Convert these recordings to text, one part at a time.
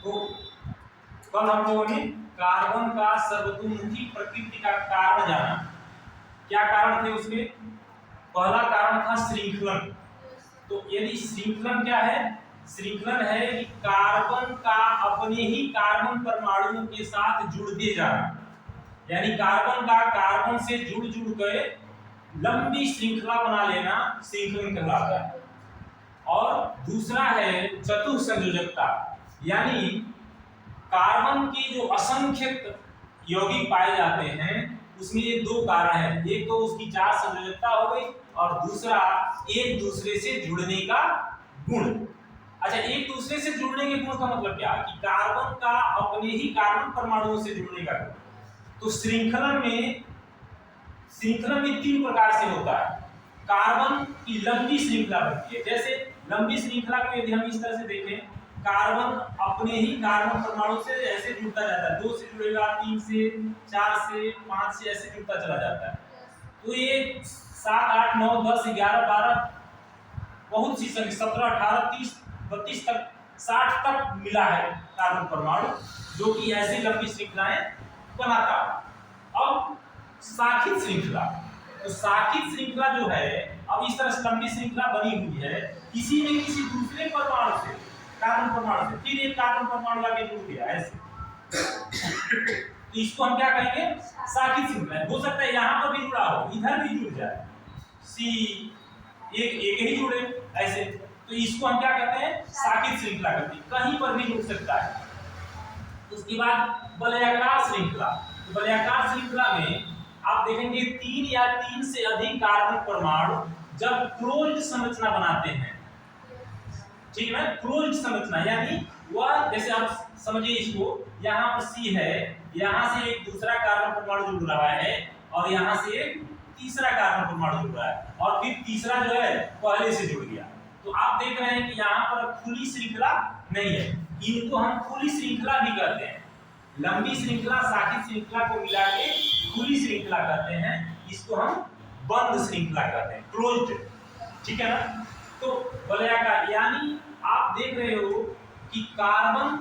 तो कल हम लोगों ने कार्बन का सर्वतोमुखी प्रकृति का कारण जाना। क्या कारण थे उसके? पहला कारण था श्रृंखलन। तो यदि श्रृंखलन क्या है? श्रृंखलन है कि कार्बन का अपने ही कार्बन परमाणुओं के साथ जुड़ते जाना, यानी कार्बन का कार्बन से जुड़ गए लंबी श्रृंखला बना लेना श्रृंखलन कहलाता है। और दूसरा है चतुः संयोजकता, यानी कार्बन की जो असंख्य यौगिक पाए जाते हैं उसमें ये दो कारण है, एक तो उसकी चार संयोजकता हो गई और दूसरा एक दूसरे से जुड़ने का गुण। अच्छा, एक दूसरे से जुड़ने के गुण का मतलब क्या? कि कार्बन का अपने ही कार्बन परमाणुओं से जुड़ने का गुण। तो श्रृंखलन में तीन प्रकार से होता है। कार्बन की लंबी श्रृंखला बनती है। जैसे लंबी श्रृंखला को यदि हम इस तरह से देखें, कार्बन अपने ही कार्बन परमाणु से ऐसे जुड़ता जाता है, 2 से जुड़ेगा, 3 से, 4 से, 5 से, ऐसे जुड़ता चला जाता है। तो ये 7, 8, 9, 10, 11, 12 बहुत सी संख्या 17, 18, 30, 32 तक 60 तक मिला है कार्बन परमाणु, जो कि ऐसी लंबी श्रृंखलाएं बनाता है। अब शाखित श्रृंखला, तो शाखित श्रृंखला जो है, अब इस तरह से लंबी श्रृंखला बनी हुई है, किसी न किसी दूसरे परमाणु से, कार्बन परमाणु से फिर एक कार्बन परमाणु आगे जुड़ गया ऐसे, तो इसको हम क्या कहेंगे? शाखित श्रृंखला। हो सकता है यहाँ पर भी जुड़ा हो, इधर भी जुड़ जाए, सी एक ही जुड़े ऐसे, तो इसको हम क्या कहते हैं? शाखित श्रृंखला कहते हैं। कहीं पर भी जुड़ सकता है। उसके बाद वलयाकार श्रृंखला। वलयाकार श्रृंखला में आप देखेंगे 3 या 3 से अधिक कार्बन परमाणु जब क्लोज्ड संरचना बनाते हैं, ठीक है, क्लोज्ड संरचना, यानी वह जैसे आप समझिए इसको, यहाँ पर सी है, यहाँ से एक दूसरा कार्बन परमाणु जुड़ रहा है और यहाँ से एक तीसरा कार्बन परमाणु जुड़ रहा है और फिर तीसरा जो है पहले से जुड़ गया। तो आप देख रहे हैं कि यहाँ पर खुली श्रृंखला नहीं है, इनको हम खुली श्रृंखला भी कहते हैं। लंबी श्रृंखला शाखित श्रृंखला को मिला के खुली श्रृंखला कहते हैं, इसको हम बंद श्रृंखला कहते हैं, क्लोज्ड, ठीक है ना। तो वलयाकार, यानी आप देख रहे हो कि कार्बन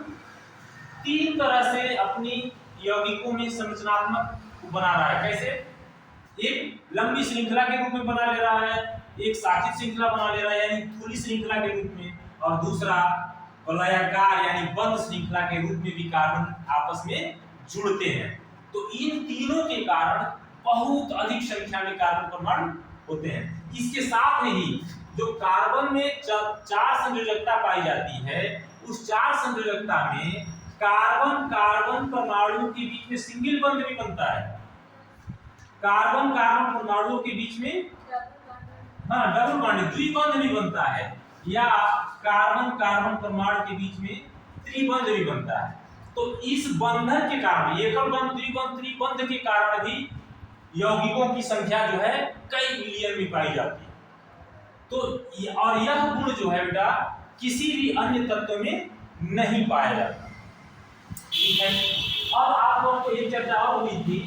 3 तरह से अपनी यौगिकों में संरचनात्मक बना रहा है। कैसे? एक लंबी श्रृंखला के रूप में बना ले रहा है, एक शाखित श्रृंखला बना ले रहा है यानी खुली श्रृंखला के रूप में, और दूसरा वलयाकार यानी बंद श्रृंखला के रूप में भी कार्बन आपस में जुड़ते हैं। तो इन तीनों के कारण बहुत अधिक संख्या में कार्बन परमाणु होते हैं। इसके साथ ही जो कार्बन में 4 संयोजकता पाई जाती है, उस 4 संयोजकता में कार्बन कार्बन परमाणु के बीच में सिंगल बंध भी बनता है। कार्बन कार्बन परमाणुओं के बीच में डबल बॉन्ड, द्विबंध भी बनता है, या कार्बन कार्बन परमाणु के बीच में त्रिबंध भी बनता है। तो इस बंधन के कारण, एकल बंध, द्विबंध, त्रिबंध के कारण भी यौगिकों की संख्या जो है कई मिलियन में पाई जाती है। तो और यह गुण जो है बेटा किसी भी अन्य तत्व में नहीं पाया जाता, ठीक है। और आप लोगों को एक चर्चा और हुई थी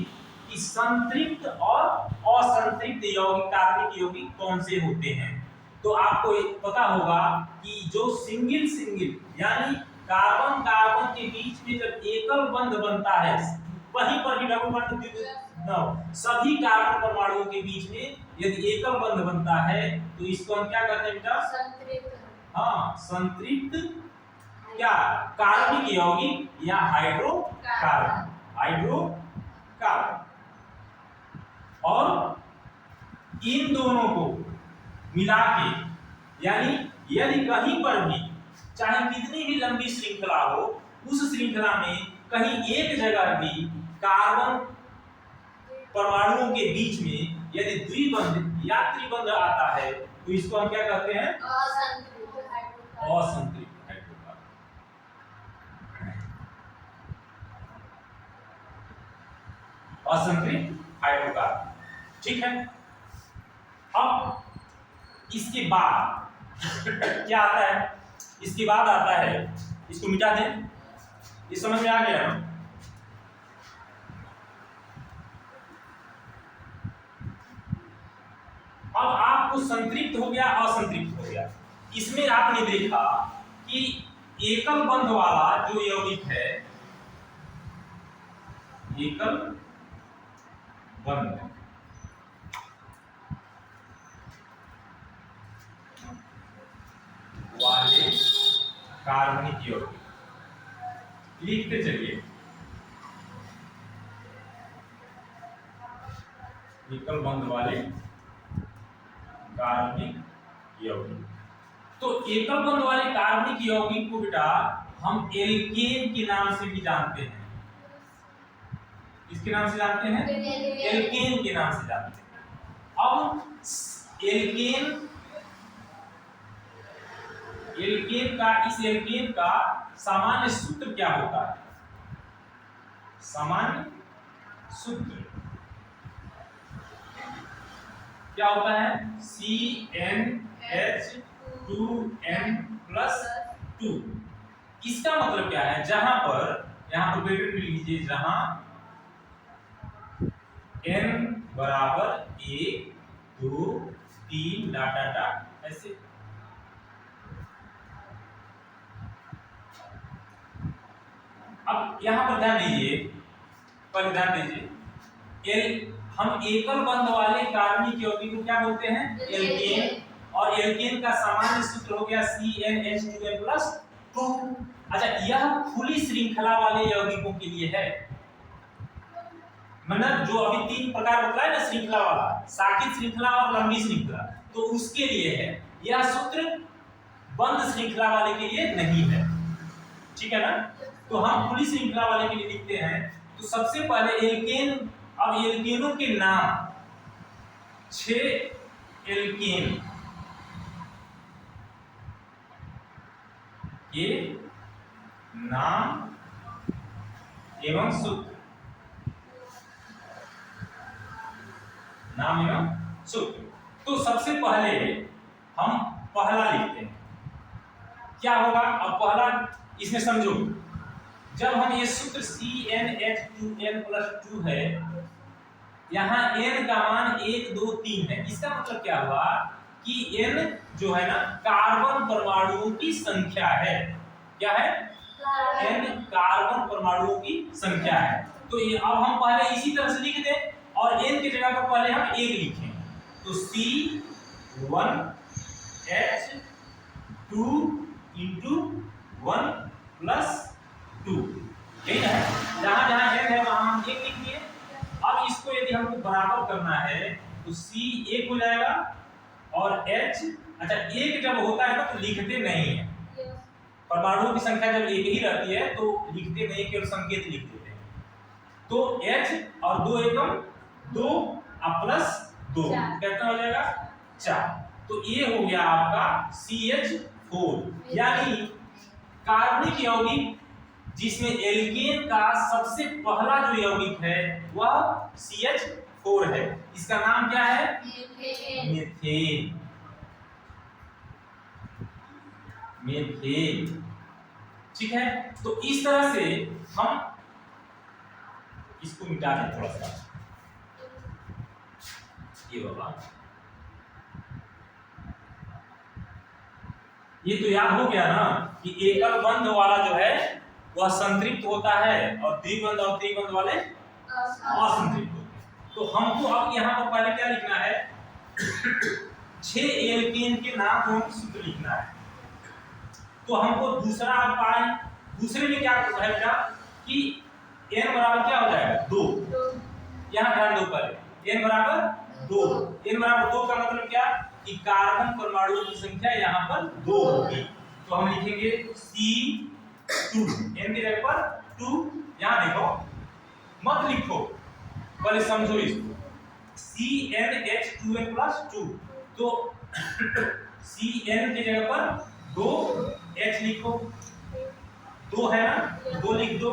कि संतृप्त और असंतृप्त यौगिक, कार्बनिक यौगिक कौन से होते हैं। तो आपको पता होगा कि जो सिंगल यानी कार्बन कार्बन के बीच में जब एकल बंध बनता है, वहीं पर भी डबल बंध, सभी कार्बन परमाणुओं के बीच में यदि एकल बंध बनता है तो इसको हम क्या कहते हैं बेटा? संतृप्त। हाँ, संतृप्त क्या? कार्बनिक यौगिक या हाइड्रोकार्बन, हाइड्रोकार्बन। और इन दोनों को मिला के, यानी यदि कहीं पर भी चाहे कितनी भी लंबी श्रृंखला हो, उस श्रृंखला में कहीं एक जगह भी कार्बन परमाणुओं के बीच में यदि द्विबंध या त्रिबंध आता है तो इसको हम क्या कहते हैं? असंतृप्त हाइड्रोकार्बन। असंतृप्त हाइड्रोकार्बन, ठीक है। अब इसके बाद क्या आता है? इसके बाद आता है, इसको मिटा दें, ये समझ में आ गया ना? अब आपको संतृप्त हो गया, असंतृप्त हो गया। इसमें आपने देखा कि एकल बंध वाला जो यौगिक है, एकल बंध वाले कार्बनिक यौगिक, लिखते चलिए, एकल बंध वाले कार्बनिक यौगिक। तो एकल बंध वाले कार्बनिक यौगिक को बेटा हम एल्केन के नाम से भी जानते हैं। किसके नाम से जानते हैं? एल्केन के नाम से जानते हैं। अब इस एल्केन का सामान्य सूत्र क्या होता है? सामान्य सूत्र क्या होता है? CnH2n+2। इसका मतलब क्या है? जहां पर, यहां पर बेटे लिख लीजिए, जहां n बराबर 1 2 3 डॉट डॉट डॉट ऐसे। अब यहां पर ध्यान दीजिए, पर ध्यान दीजिए, हम एकल बंध वाले कार्बनिक यौगिक को क्या बोलते हैं? एल्केन। और एल्केन का सामान्य सूत्र हो गया CnH2n+2। अच्छा, यह खुली श्रृंखला वाले यौगिकों के लिए है। मतलब जो अभी 3 प्रकार बतलाया ना, श्रृंखला वाला, साकित श्रृंखला और लंबी श्रृंखला, तो उसके लिए है। यह सूत्र बंद श्रृंखला वाले के लिए नहीं है, ठीक है ना? तो हम खुली श्रृंखला वाले के लिए लिखते हैं। तो सबसे पहले एल्केन, अब एल्केनों के नाम 6 एल्केन के नाम एवं सूत्र, नाम एवं सूत्र। तो सबसे पहले हम पहला लिखते हैं। क्या होगा? अब पहला इसमें समझो, जब हम ये सूत्र CnH2n+2 है, यहाँ n का मान 1 2 3 है। इसका मतलब क्या हुआ कि n जो है ना, कार्बन परमाणुओं की संख्या है। क्या है? n कार्बन परमाणुओं की संख्या है। तो ये अब हम पहले इसी तरह से लिख दें और n की जगह पर पहले हम 1 लिखें। तो C1H2 × 1+2, यही है। जहां जहां n है वहां हम 1 लिख दिए। अब इसको यदि हमको बराबर करना है तो C 1 हो जाएगा और H, अच्छा 1 जब होता है ना तो लिखते नहीं है। परमाणुओं की संख्या जब 1 ही रहती है तो लिखते नहीं, केवल संकेत लिख देते हैं। तो H और 2 एकम 2 +2 कितना हो जाएगा? 4। तो ये हो गया आपका CH4। यानी कार्बनिक यौगिक जिसमें एल्केन का सबसे पहला जो यौगिक है वह CH4 है। इसका नाम क्या है? मीथेन। मीथेन, ठीक है। तो इस तरह से हम इसको मिटा दें थोड़ा सा, ये बाबा, ये तो याद हो गया ना कि एकल बंध वाला जो है वह संतृप्त होता है और द्विबंध और त्रिबंध वाले असंतृप्त होते हैं। तो हमको अब यहाँ पर पहले क्या लिखना है? 6 एल्केन के नाम एवं सूत्र लिखना है। तो हमको दूसरा पाए, दूसरे में क्या है बेटा कि n बराबर क्या हो जाएगा? 2। यहाँ ध्यान दो, पहले n बराबर 2। n बराबर 2 का मतलब क्या कि कार्बन परमाणुओं की संख्या यहाँ पर 2 होगी। तो हम लिखेंगे C2, n की जगह पर 2। यहाँ देखो, मत लिखो, पहले समझो इसको। CnH2n+2, तो Cn की जगह पर 2 H लिखो, 2 है ना, 2 लिख दो,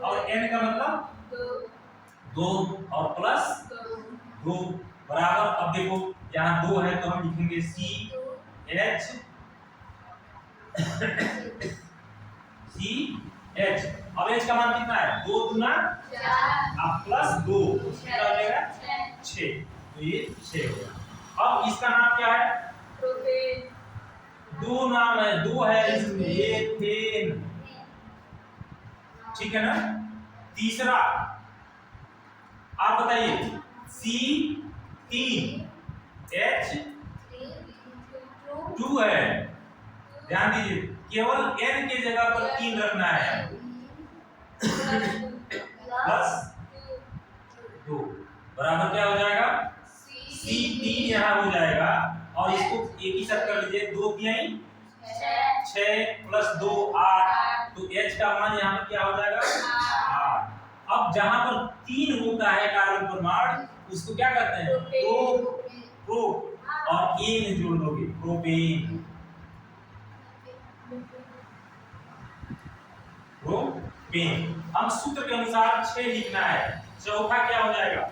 और n का मतलब 2 और प्लस 2 बराबर। अब देखो यहाँ 2 है तो हम लिखेंगे CH, अब H का मान कितना है? 2 दूना 4 अब प्लस 2 कितना हो जाएगा? 6। तो ये 6 हो गया। अब इसका नाम क्या है? प्रोपेन। दो नाम है, दो है इसमें, एथेन, ठीक है ना। तीसरा आप बताइए, CH2 है, ध्यान दीजिए, केवल N के जगह पर 3 रखना है, प्लस 2 बराबर क्या हो जाएगा, C3 यहाँ हो जाएगा। और इसको एक ही साथ कर लीजिए, 2 तिहाई 6 प्लस 2 8, तो H का मान यहाँ पर क्या हो जाएगा 8। अब जहां पर 3 होता है कार्बन परमाणु, उसको क्या कहते हैं, प्रो, और एन जोड़ दोगे, प्रोपेन, प्रोपेन। हम सूत्र के अनुसार 6 लिखना है। चौथा क्या हो जाएगा,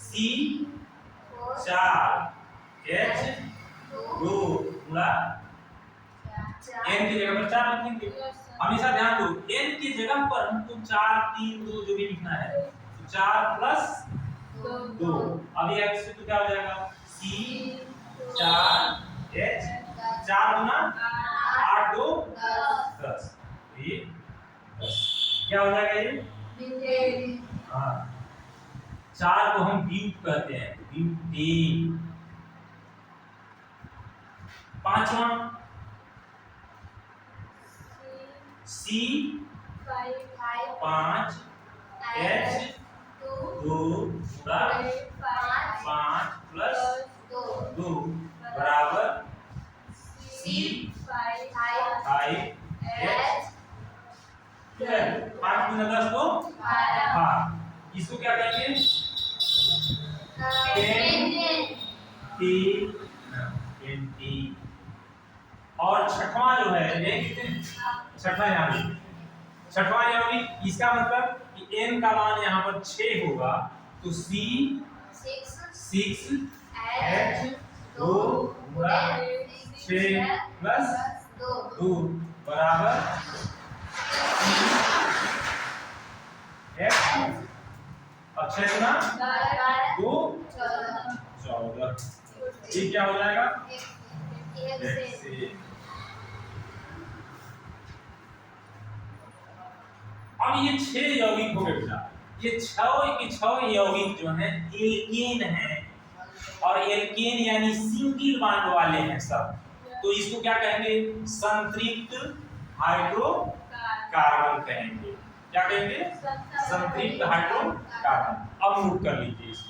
C4H2 पूरा n की जगह पर 4 लिखेंगे। हमेशा ध्यान दो, n की जगह पर हमको 4 3 2 जो भी लिखना है, तो 4 प्लस 2। अब ये x तो क्या हो जाएगा, C4H 4 गुना 8 2 10, ये 10 क्या हो जाएगा ये, हाँ 4 को हम ब्यूट कहते हैं, ब्यूटेन। पांचवा C5H2 5 प्लस 2 बराबर C5H, 5 गुना 10 तो 12। इसको क्या कहेंगे, पेंटी। और छठवां जो है, छठवां यानी इसका मतलब कि n का मान यहाँ पर 6 होगा, तो C6H2 गुणा 6 प्लस 2 बराबर C8 और 6 गुना 2 14। ये क्या हो जाएगा, अब ये 6 यौगिक हो गए बेटा। ये 6 के 6 यौगिक जो हैं एल्केन हैं, और एल्केन यानी सिंगल बॉन्ड वाले हैं सब, तो इसको क्या कहेंगे, संतृप्त हाइड्रोकार्बन कहेंगे। क्या कहेंगे, संतृप्त हाइड्रोकार्बन। अब नोट कर लीजिए इसको।